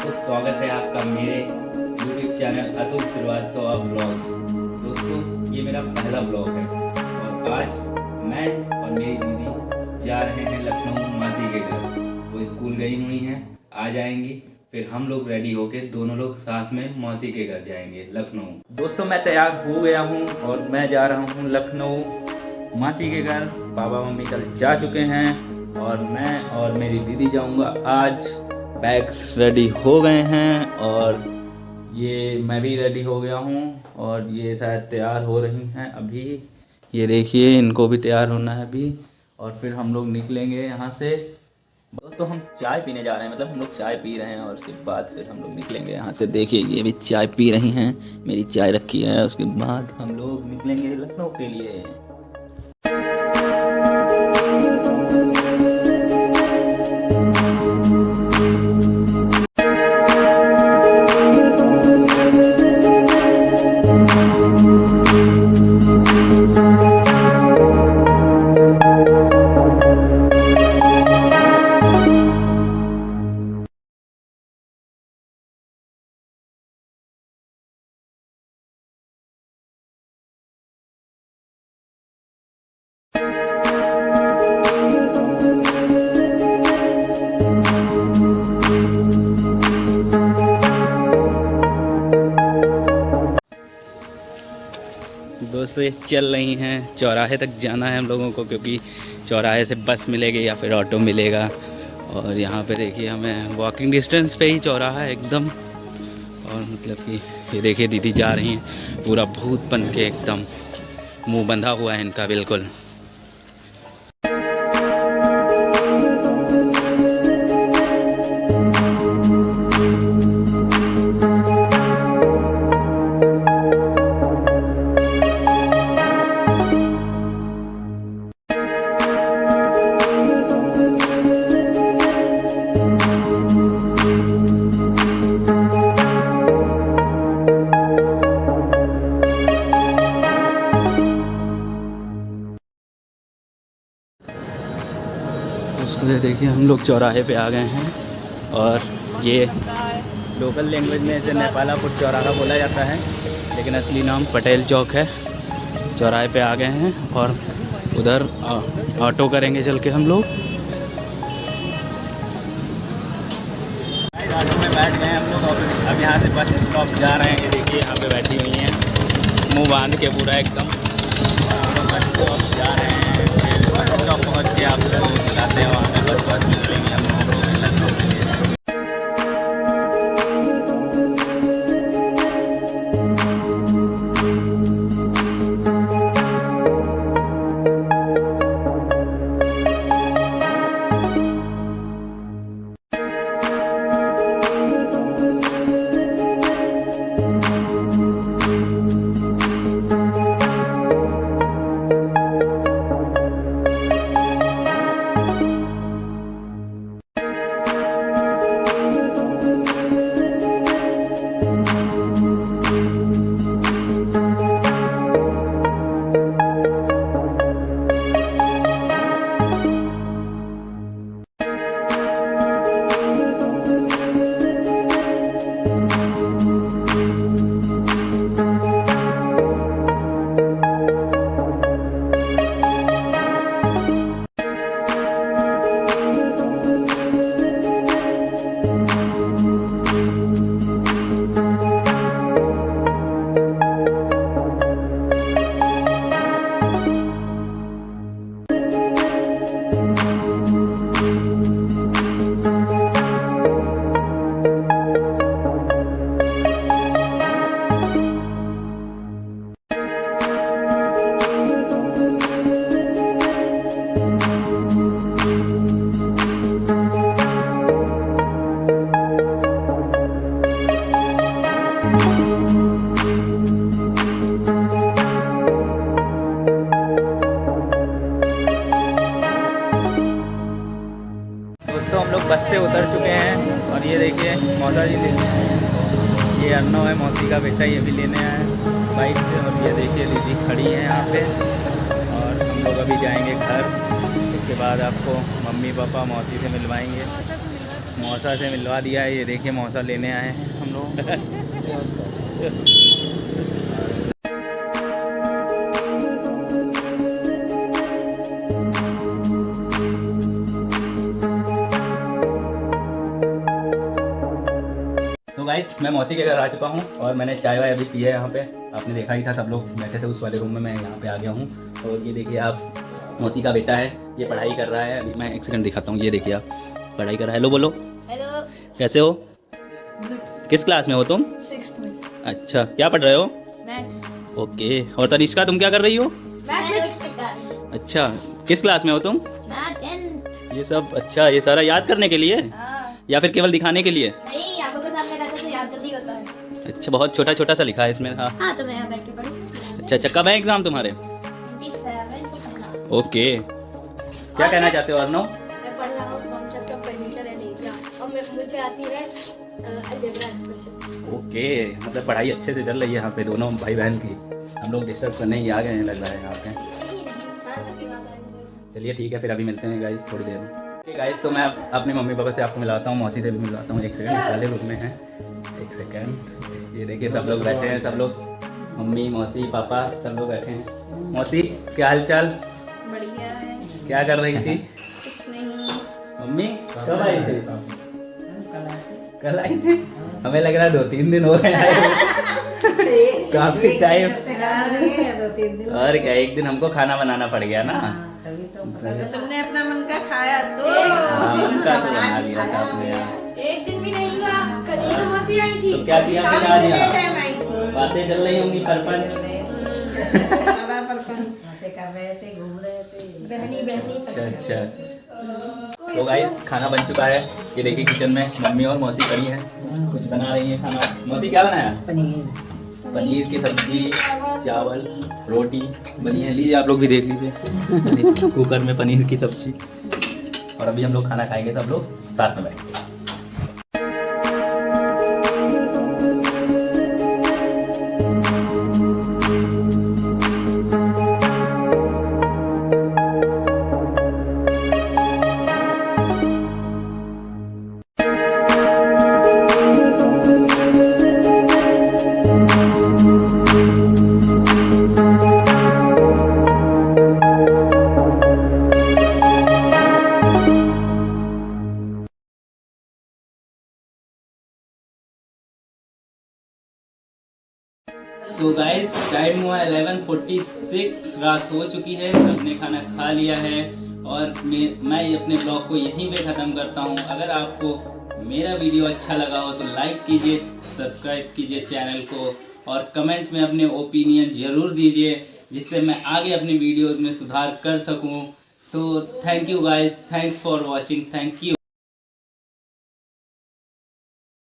दोस्तों, स्वागत है आपका मेरे YouTube channel Atul Shrivastava blogs. दोस्तों, ये मेरा पहला ब्लॉग है और आज मैं और मेरी दीदी जा रहे हैं लखनऊ मासी के घर। वो स्कूल गई हुई हैं, आ जाएंगी, फिर हम लोग रेडी होके दोनों लोग साथ में मौसी के घर जाएंगे लखनऊ। दोस्तों, मैं तैयार हो गया हूँ और मैं जा रहा हूँ लखनऊ मासी के घर। पापा मम्मी कल जा चुके हैं और मैं और मेरी दीदी जाऊँगा आज। बैग्स रेडी हो गए हैं और ये मैं भी रेडी हो गया हूँ और ये शायद तैयार हो रही हैं अभी। ये देखिए, इनको भी तैयार होना है अभी और फिर हम लोग निकलेंगे यहाँ से। दोस्तों, हम चाय पीने जा रहे हैं, मतलब हम लोग चाय पी रहे हैं और उसके बाद फिर हम लोग निकलेंगे यहाँ से। देखिए, ये भी चाय पी रही हैं, मेरी चाय रखी है। उसके बाद हम लोग निकलेंगे लखनऊ के लिए। दोस्तों, ये चल रही हैं, चौराहे तक जाना है हम लोगों को, क्योंकि चौराहे से बस मिलेगी या फिर ऑटो मिलेगा। और यहाँ पे देखिए, हमें वॉकिंग डिस्टेंस पे ही चौराहा है एकदम। और मतलब कि ये देखिए, दीदी जा रही हैं पूरा भूत बन के, एकदम मुंह बंधा हुआ है इनका बिल्कुल। दोस्तों, ये देखिए, हम लोग चौराहे पे आ गए हैं और ये लोकल लैंग्वेज में इसे नेपालापुर चौराहा बोला जाता है, लेकिन असली नाम पटेल चौक है। चौराहे पे आ गए हैं और उधर ऑटो करेंगे चल के हम लोग। ऑटो में बैठ गए हम लोग और अब यहाँ से बस स्टॉप जा रहे हैं। ये देखिए, यहाँ पे बैठी हुई हैं मुँह बांध के पूरा एकदम। हम लोग बस स्टॉप जा रहे हैं, बस स्टॉप पहुँच के आप लोग मिलाते हैं वहाँ पे। बस निकलेंगे हम लोग लखनऊ के लिए। दोस्तों, हम लोग बस से उतर चुके हैं और ये देखिए, मौसा जी ये अर्नव है, मौसी का बेटा, ये भी लेने आए हैं बाइक से। और ये देखिए, दीदी खड़ी है यहाँ पे और हम लोग अभी जाएंगे घर। उसके बाद आपको मम्मी पापा मौसी से मिलवाएंगे। मौसा से मिलवा दिया है। ये देखिए मौसा लेने आए हैं हम लोग। सो गाइस, मैं मौसी के घर आ चुका हूँ और मैंने चाय वाय अभी पी है यहाँ पे। आपने देखा ही था, सब लोग बैठे थे उस वाले रूम में, मैं यहाँ पे आ गया हूँ। और ये देखिए आप, मौसी का बेटा है, ये पढ़ाई कर रहा है। अभी मैं एक सेकंड दिखाता हूँ। ये देखिए आप, पढ़ाई कर रहा है। हेलो बोलो। हेलो। कैसे हो? किस क्लास में हो तुम? 6th में। अच्छा, क्या पढ़ रहे हो? मैथ्स। ओके। और तनिष्का, तुम क्या कर रही हो? मैथ्स। अच्छा, किस क्लास में हो तुम? मैं 10th। ये सब अच्छा, ये सारा याद करने के लिए या फिर केवल दिखाने के लिए? नहीं, आंखों के सामने रहता तो याद जल्दी होता है। अच्छा, बहुत छोटा छोटा सा लिखा है इसमें। हाँ हाँ, तो मैं यहाँ बैठ के पढ़ूँ। अच्छा अच्छा, कब है एग्जाम तुम्हारे? 27 को पढ़ना। ओके, क्या कहना चाहते हो अर्नव? मैं पढ़ रहा हूँ concept of perimeter and area, और मुझे आती है अलजेब्रा एक्सप्रेशंस। ओके, मतलब पढ़ाई अच्छे से चल रही है यहाँ पे दोनों भाई बहन की। हम लोग डिस्टर्ब करने ही आ गए हैं लग रहा है यहाँ पे। चलिए ठीक है, फिर अभी मिलते हैं गाइस थोड़ी देर में। ओके गाइस, तो मैं अपने मम्मी पापा से आपको मिलाता हूँ, मौसी से भी मिलाता हूँ। एक सेकंड, इस वाले रूम में है। एक सेकंड, ये देखिए सब लोग बैठे हैं, सब लोग, मम्मी मौसी पापा सब लोग बैठे हैं। मौसी, क्या हाल चाल? बढ़िया है। क्या कर रही थी? कुछ नहीं। मम्मी कब आई थी? कल आई थी? हमें लग रहा है 2-3 दिन हो गए आए। काफी टाइम। और क्या, एक दिन हमको खाना बनाना पड़ गया ना। तुमने अपना मन का खाया तो? हाँ, मन का तो बना लिया था आपने यार। एक दिन भी नहीं हुआ, कल ही तो मौसी आई थी। तो क्या किया फिर आज यहाँ? आई थी। बातें चल रही होंगी परपंच। बहनी। अच्छा अच्छा। तो गाइस, खाना बन चुका है। ये देखिए किचन में मम्मी और मौसी खड़ी हैं, कुछ बना रही है खाना। मौसी क्या बनाया? पनीर की सब्जी, चावल, रोटी बनी है। लीजिए आप लोग भी देख लीजिए। कुकर में पनीर की सब्जी। और अभी हम लोग खाना खाएंगे सब लोग साथ में बैठ के। सो गाइस, टाइम हुआ 11:46, रात हो चुकी है। सबने खाना खा लिया है और मैं अपने ब्लॉग को यहीं पे ख़त्म करता हूँ। अगर आपको मेरा वीडियो अच्छा लगा हो तो लाइक कीजिए, सब्सक्राइब कीजिए चैनल को और कमेंट में अपने ओपिनियन ज़रूर दीजिए, जिससे मैं आगे अपने वीडियोज़ में सुधार कर सकूँ। तो thank you guys, thanks for watching, thank you.